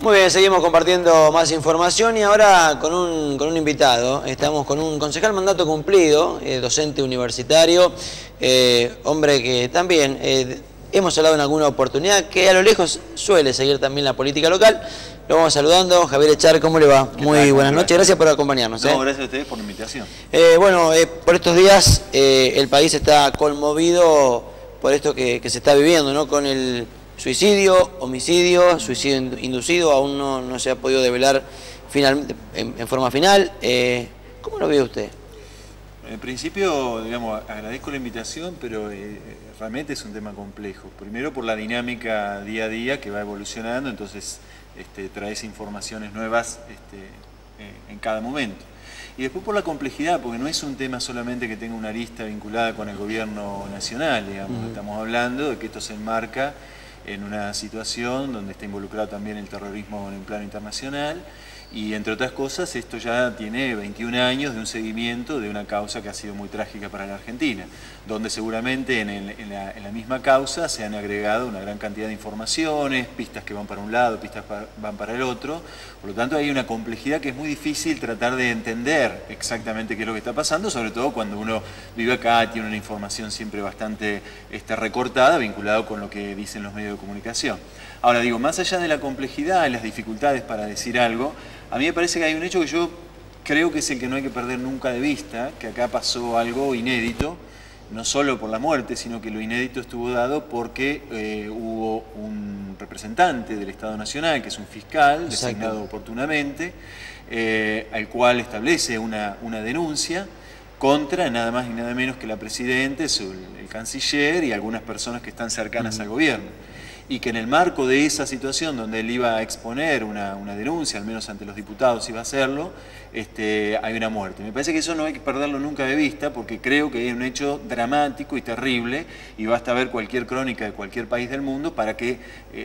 Muy bien, seguimos compartiendo más información y ahora con un invitado. Estamos con un concejal mandato cumplido, docente universitario, hombre que también hemos hablado en alguna oportunidad, que a lo lejos suele seguir también la política local. Lo vamos saludando. Javier Echar, ¿cómo le va? Muy buenas noches, gracias por acompañarnos. No, gracias a ustedes por la invitación. Por estos días el país está conmovido por esto que se está viviendo, ¿no? Con el suicidio, homicidio, suicidio inducido, aún no se ha podido develar en forma final. ¿Cómo lo ve usted? En principio, digamos, agradezco la invitación, pero realmente es un tema complejo. Primero por la dinámica día a día que va evolucionando, entonces traes informaciones nuevas en cada momento. Y después por la complejidad, porque no es un tema solamente que tenga una arista vinculada con el gobierno nacional, digamos. Estamos hablando de que esto se enmarca en una situación donde está involucrado también el terrorismo en el plano internacional y, entre otras cosas, esto ya tiene 21 años de un seguimiento de una causa que ha sido muy trágica para la Argentina, donde seguramente en la misma causa se han agregado una gran cantidad de informaciones, pistas que van para un lado, pistas van para el otro. Por lo tanto, hay una complejidad que es muy difícil tratar de entender exactamente qué es lo que está pasando, sobre todo cuando uno vive acá, tiene una información siempre bastante recortada, vinculado con lo que dicen los medios de comunicación. Ahora digo, más allá de la complejidad y las dificultades para decir algo, a mí me parece que hay un hecho que yo creo que es el que no hay que perder nunca de vista, que acá pasó algo inédito, no solo por la muerte, sino que lo inédito estuvo dado porque hubo un representante del Estado Nacional, que es un fiscal, designado oportunamente, al cual establece una denuncia contra nada más y nada menos que la Presidenta, el canciller y algunas personas que están cercanas al gobierno. Y que en el marco de esa situación donde él iba a exponer una denuncia, al menos ante los diputados iba a hacerlo, hay una muerte. Me parece que eso no hay que perderlo nunca de vista, porque creo que es un hecho dramático y terrible, y basta ver cualquier crónica de cualquier país del mundo para que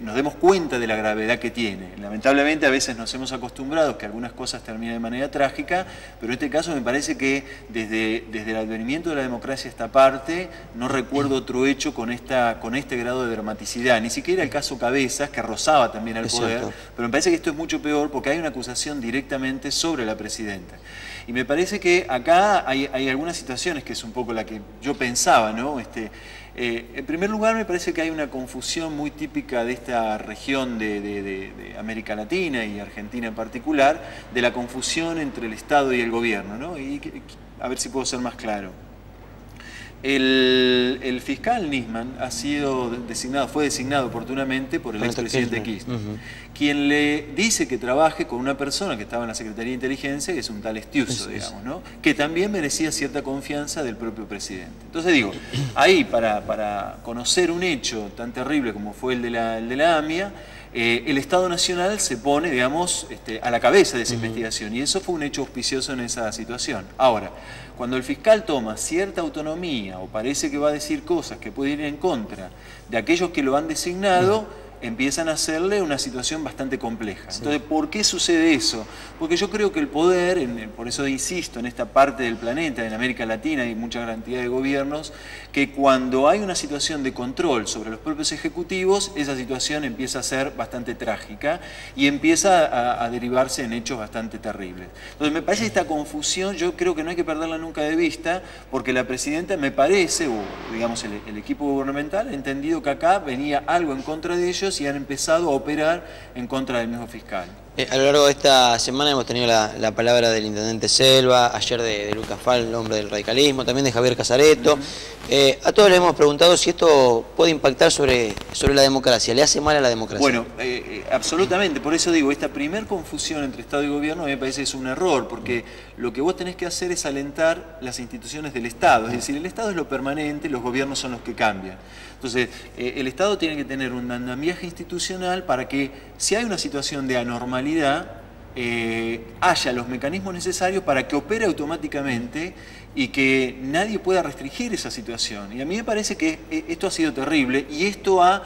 nos demos cuenta de la gravedad que tiene. Lamentablemente a veces nos hemos acostumbrado que algunas cosas terminan de manera trágica, pero en este caso me parece que desde el advenimiento de la democracia a esta parte, no recuerdo otro hecho con este grado de dramaticidad, ni siquiera era el caso Cabezas, que rozaba también al poder, pero me parece que esto es mucho peor porque hay una acusación directamente sobre la Presidenta. Y me parece que acá hay algunas situaciones que es un poco la que yo pensaba, ¿no? En primer lugar, me parece que hay una confusión muy típica de esta región de América Latina y Argentina en particular, de la confusión entre el Estado y el gobierno, ¿no? Y a ver si puedo ser más claro. El fiscal Nisman fue designado oportunamente por el expresidente Kirchner, quien le dice que trabaje con una persona que estaba en la Secretaría de Inteligencia, que es un tal Estiuso, digamos, ¿no? Que también merecía cierta confianza del propio presidente. Entonces digo, ahí para conocer un hecho tan terrible como fue el de la AMIA, el Estado Nacional se pone, digamos, a la cabeza de esa investigación, y eso fue un hecho auspicioso en esa situación. Ahora, cuando el fiscal toma cierta autonomía o parece que va a decir cosas que pueden ir en contra de aquellos que lo han designado, empiezan a hacerle una situación bastante compleja. Entonces, ¿por qué sucede eso? Porque yo creo que el poder, por eso insisto, en esta parte del planeta, en América Latina hay mucha cantidad de gobiernos, que cuando hay una situación de control sobre los propios ejecutivos, esa situación empieza a ser bastante trágica y empieza a derivarse en hechos bastante terribles. Entonces, me parece esta confusión, yo creo que no hay que perderla nunca de vista, porque la Presidenta, me parece, o digamos el equipo gubernamental, ha entendido que acá venía algo en contra de ellos y han empezado a operar en contra del mismo fiscal. A lo largo de esta semana hemos tenido la palabra del intendente Selva, ayer de Lucas Fal, el hombre del radicalismo, también de Javier Casareto. A todos les hemos preguntado si esto puede impactar sobre la democracia, ¿le hace mal a la democracia? Bueno, absolutamente, por eso digo, esta primer confusión entre Estado y Gobierno me parece que es un error, porque lo que vos tenés que hacer es alentar las instituciones del Estado, es decir, el Estado es lo permanente, los gobiernos son los que cambian. Entonces, el Estado tiene que tener un andamiaje institucional para que, si hay una situación de anormalidad, haya los mecanismos necesarios para que opere automáticamente y que nadie pueda restringir esa situación. Y a mí me parece que esto ha sido terrible y esto ha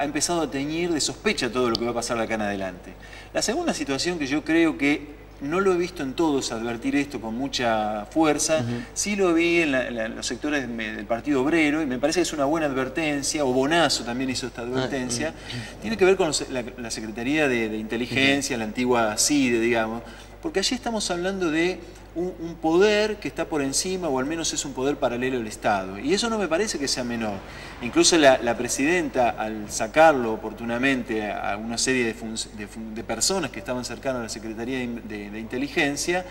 empezado a teñir de sospecha todo lo que va a pasar de acá en adelante. La segunda situación que yo creo que no lo he visto en todos advertir esto con mucha fuerza, sí lo vi en los sectores del Partido Obrero, y me parece que es una buena advertencia, o Bonazo también hizo esta advertencia, tiene que ver con la Secretaría de Inteligencia, la antigua CIDE, digamos, porque allí estamos hablando de un poder que está por encima, o al menos es un poder paralelo al Estado. Y eso no me parece que sea menor. Incluso la presidenta, al sacarlo oportunamente a una serie de personas que estaban cercanas a la Secretaría de Inteligencia,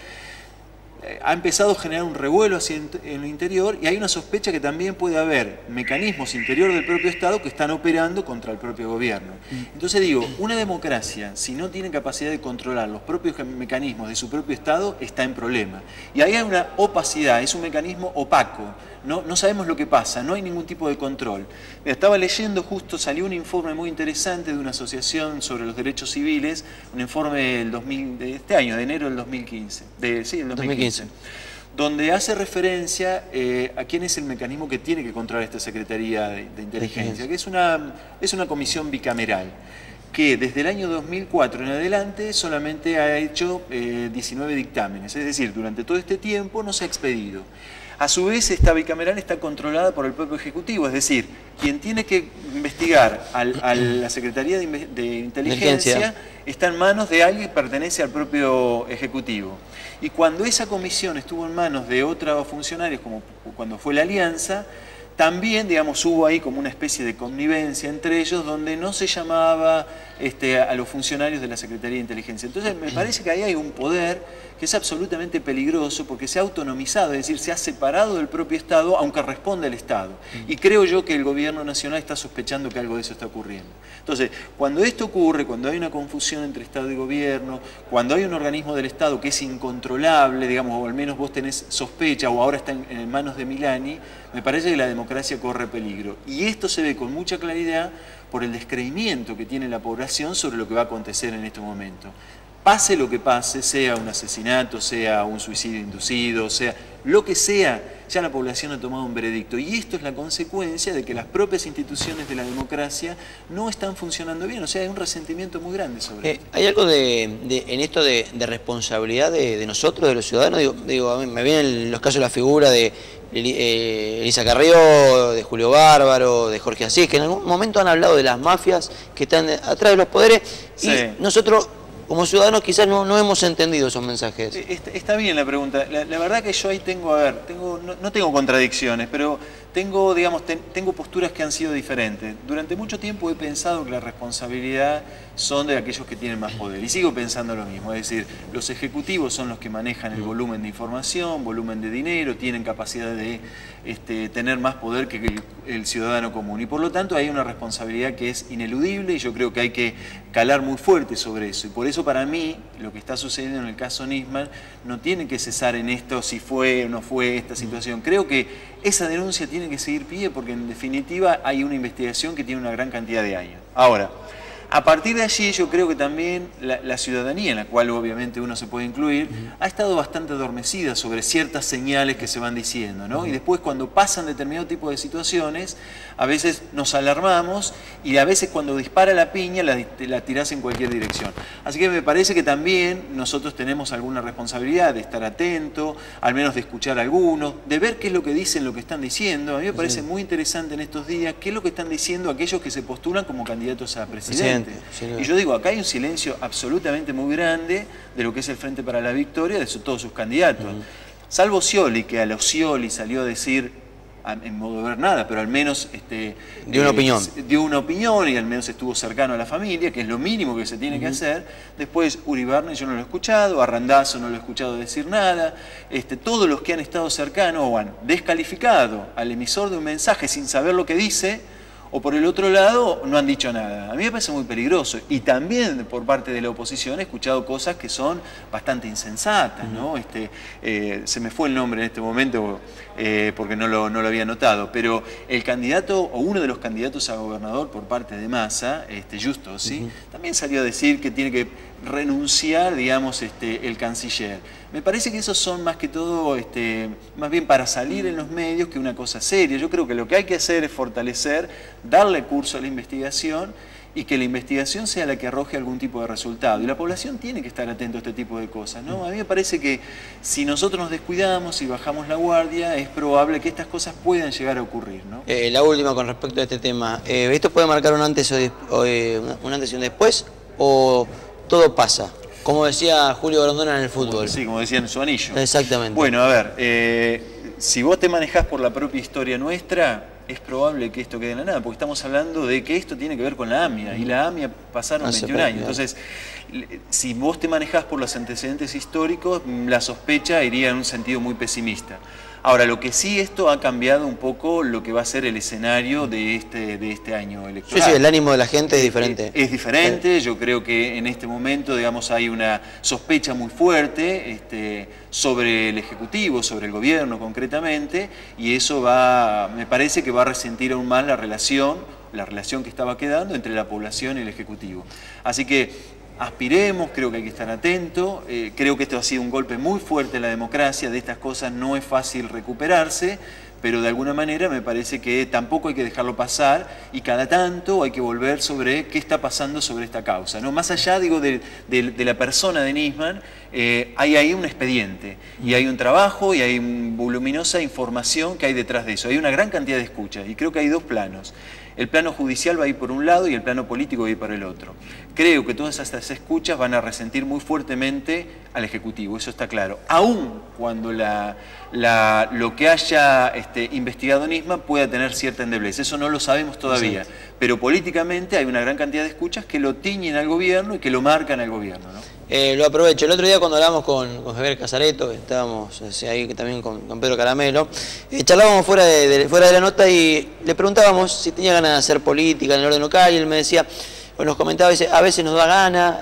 ha empezado a generar un revuelo en el interior, y hay una sospecha que también puede haber mecanismos interiores del propio Estado que están operando contra el propio gobierno. Entonces digo, una democracia, si no tiene capacidad de controlar los propios mecanismos de su propio Estado, está en problema. Y ahí hay una opacidad, es un mecanismo opaco. No sabemos lo que pasa, no hay ningún tipo de control. Mira, estaba leyendo, justo salió un informe muy interesante de una asociación sobre los derechos civiles, un informe de este año, de enero del 2015. Sí, del 2015. Donde hace referencia a quién es el mecanismo que tiene que controlar esta Secretaría de Inteligencia, que es una comisión bicameral, que desde el año 2004 en adelante solamente ha hecho 19 dictámenes, es decir, durante todo este tiempo no se ha expedido. A su vez, esta bicameral está controlada por el propio Ejecutivo, es decir, quien tiene que investigar a la Secretaría de Inteligencia está en manos de alguien que pertenece al propio Ejecutivo. Y cuando esa comisión estuvo en manos de otros funcionarios, como cuando fue la Alianza, también, digamos, hubo ahí como una especie de connivencia entre ellos, donde no se llamaba a los funcionarios de la Secretaría de Inteligencia. Entonces, me parece que ahí hay un poder que es absolutamente peligroso, porque se ha autonomizado, es decir, se ha separado del propio Estado, aunque responde al Estado. Y creo yo que el gobierno nacional está sospechando que algo de eso está ocurriendo. Entonces, cuando esto ocurre, cuando hay una confusión entre Estado y gobierno, cuando hay un organismo del Estado que es incontrolable, digamos, o al menos vos tenés sospecha, o ahora está en manos de Milani, me parece que la democracia corre peligro. Y esto se ve con mucha claridad por el descreimiento que tiene la población sobre lo que va a acontecer en este momento. Pase lo que pase, sea un asesinato, sea un suicidio inducido, sea lo que sea, ya la población ha tomado un veredicto. Y esto es la consecuencia de que las propias instituciones de la democracia no están funcionando bien. O sea, hay un resentimiento muy grande sobre esto. ¿Hay algo en esto de responsabilidad de nosotros, de los ciudadanos? Digo, a mí me vienen los casos de la figura de Elisa Carrió, de Julio Bárbaro, de Jorge Asís, que en algún momento han hablado de las mafias que están atrás de los poderes, y nosotros como ciudadanos quizás no hemos entendido esos mensajes. Está bien la pregunta. La verdad que yo ahí tengo, no tengo contradicciones, pero tengo, digamos, tengo posturas que han sido diferentes. Durante mucho tiempo he pensado que la responsabilidad son de aquellos que tienen más poder. Y sigo pensando lo mismo. Es decir, los ejecutivos son los que manejan el volumen de información, volumen de dinero, tienen capacidad de tener más poder que el ciudadano común. Y por lo tanto hay una responsabilidad que es ineludible, y yo creo que hay que calar muy fuerte sobre eso. Y por eso para mí lo que está sucediendo en el caso Nisman no tiene que cesar en esto, si fue o no fue esta situación. Creo que esa denuncia tiene que seguir pie, porque en definitiva hay una investigación que tiene una gran cantidad de años. Ahora, a partir de allí yo creo que también la ciudadanía, en la cual obviamente uno se puede incluir, ha estado bastante adormecida sobre ciertas señales que se van diciendo, ¿no? Y después, cuando pasan determinado tipo de situaciones, a veces nos alarmamos, y a veces cuando dispara la piña la tirás en cualquier dirección. Así que me parece que también nosotros tenemos alguna responsabilidad de estar atento, al menos de escuchar a algunos, de ver qué es lo que dicen, lo que están diciendo. A mí me parece muy interesante en estos días qué es lo que están diciendo aquellos que se postulan como candidatos a presidente. Y yo digo, acá hay un silencio absolutamente muy grande de lo que es el Frente para la Victoria, de todos sus candidatos. Salvo Scioli, que a los Scioli salió a decir, en modo de ver nada, pero al menos dio una opinión. Dio una opinión, y al menos estuvo cercano a la familia, que es lo mínimo que se tiene que hacer. Después Uribarne yo no lo he escuchado, a Randazzo no lo he escuchado decir nada. Todos los que han estado cercanos o han descalificado al emisor de un mensaje sin saber lo que dice, o por el otro lado no han dicho nada. A mí me parece muy peligroso. Y también por parte de la oposición he escuchado cosas que son bastante insensatas, ¿no? Se me fue el nombre en este momento porque no lo había notado, pero el candidato, o uno de los candidatos a gobernador por parte de Massa, Justo, ¿sí? También salió a decir que tiene que renunciar, digamos, el canciller. Me parece que esos son más que todo, más bien para salir en los medios que una cosa seria. Yo creo que lo que hay que hacer es fortalecer, darle curso a la investigación y que la investigación sea la que arroje algún tipo de resultado. Y la población tiene que estar atento a este tipo de cosas, ¿no? A mí me parece que si nosotros nos descuidamos y bajamos la guardia, es probable que estas cosas puedan llegar a ocurrir, ¿no? La última con respecto a este tema. ¿Esto puede marcar un antes, un antes y un después? ¿O todo pasa? Como decía Julio Grondona en el fútbol. Sí, como decía en su anillo. Exactamente. Bueno, a ver, si vos te manejás por la propia historia nuestra, es probable que esto quede en la nada, porque estamos hablando de que esto tiene que ver con la AMIA, y la AMIA pasaron 21 años. Entonces, si vos te manejás por los antecedentes históricos, la sospecha iría en un sentido muy pesimista. Ahora, lo que sí, esto ha cambiado un poco lo que va a ser el escenario de este año electoral. Sí, el ánimo de la gente es diferente. Es diferente, yo creo que en este momento, digamos, hay una sospecha muy fuerte sobre el Ejecutivo, sobre el gobierno concretamente, y eso me parece que va a resentir aún más la relación que estaba quedando entre la población y el Ejecutivo. Así que aspiremos, creo que hay que estar atento, creo que esto ha sido un golpe muy fuerte a la democracia, de estas cosas no es fácil recuperarse, pero de alguna manera me parece que tampoco hay que dejarlo pasar y cada tanto hay que volver sobre qué está pasando sobre esta causa, ¿no? Más allá, digo, de la persona de Nisman, hay ahí un expediente y hay un trabajo y hay voluminosa información que hay detrás de eso, hay una gran cantidad de escuchas y creo que hay dos planos. El plano judicial va a ir por un lado y el plano político va a ir por el otro. Creo que todas estas escuchas van a resentir muy fuertemente al Ejecutivo, eso está claro. Aún cuando lo que haya investigado Nisman pueda tener cierta endeblez, eso no lo sabemos todavía. Sí. Pero políticamente hay una gran cantidad de escuchas que lo tiñen al gobierno y que lo marcan al gobierno, ¿no? Lo aprovecho. El otro día cuando hablamos con Javier Casareto, estábamos ahí también con Pedro Caramelo, charlábamos fuera de la nota y le preguntábamos si tenía ganas de hacer política en el orden local y él me decía, o nos comentaba, a veces nos da gana,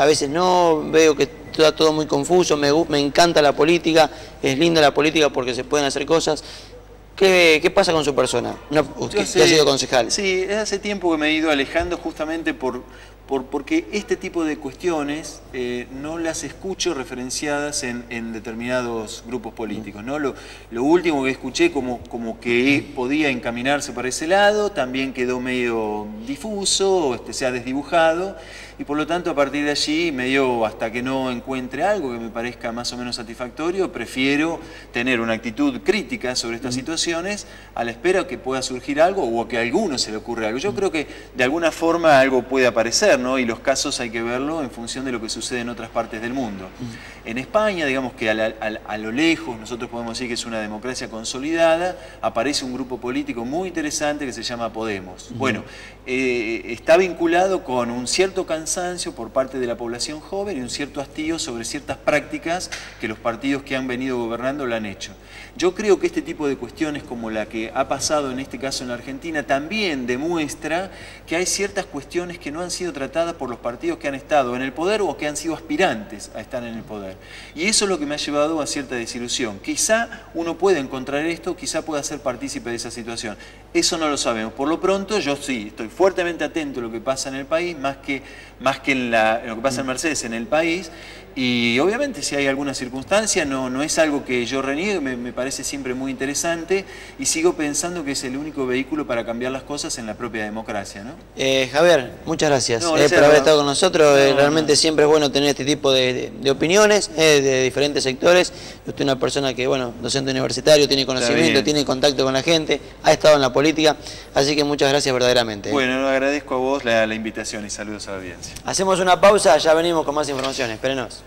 a veces no, veo que está todo muy confuso, me encanta la política, es linda la política porque se pueden hacer cosas. ¿Qué pasa con su persona? Usted ha sido concejal. Sí, hace tiempo que me he ido alejando justamente porque este tipo de cuestiones no las escucho referenciadas en determinados grupos políticos, ¿no? Lo último que escuché como que podía encaminarse para ese lado, también quedó medio difuso, se ha desdibujado, y por lo tanto a partir de allí, medio hasta que no encuentre algo que me parezca más o menos satisfactorio, prefiero tener una actitud crítica sobre estas situaciones a la espera que pueda surgir algo o que a alguno se le ocurra algo. Yo creo que de alguna forma algo puede aparecer, ¿no? Y los casos hay que verlo en función de lo que sucede en otras partes del mundo. En España, digamos que a lo lejos, nosotros podemos decir que es una democracia consolidada, aparece un grupo político muy interesante que se llama Podemos. Bueno, está vinculado con un cierto cansancio por parte de la población joven y un cierto hastío sobre ciertas prácticas que los partidos que han venido gobernando lo han hecho. Yo creo que este tipo de cuestiones como la que ha pasado en este caso en la Argentina también demuestra que hay ciertas cuestiones que no han sido tratadas por los partidos que han estado en el poder o que han sido aspirantes a estar en el poder. Y eso es lo que me ha llevado a cierta desilusión. Quizá uno pueda encontrar esto, quizá pueda ser partícipe de esa situación. Eso no lo sabemos. Por lo pronto, yo sí, estoy fuertemente atento a lo que pasa en el país, más que en lo que pasa en Mercedes, en el país. Y obviamente si hay alguna circunstancia, no es algo que yo reniegue, me parece siempre muy interesante y sigo pensando que es el único vehículo para cambiar las cosas en la propia democracia, ¿no? Javier, muchas gracias por haber estado con nosotros. Realmente siempre es bueno tener este tipo de opiniones de diferentes sectores. Usted es una persona que, bueno, docente universitario, tiene conocimiento, tiene contacto con la gente, ha estado en la política, así que muchas gracias verdaderamente. Bueno, agradezco a vos la invitación y saludos a la audiencia. Hacemos una pausa, ya venimos con más información, espérenos.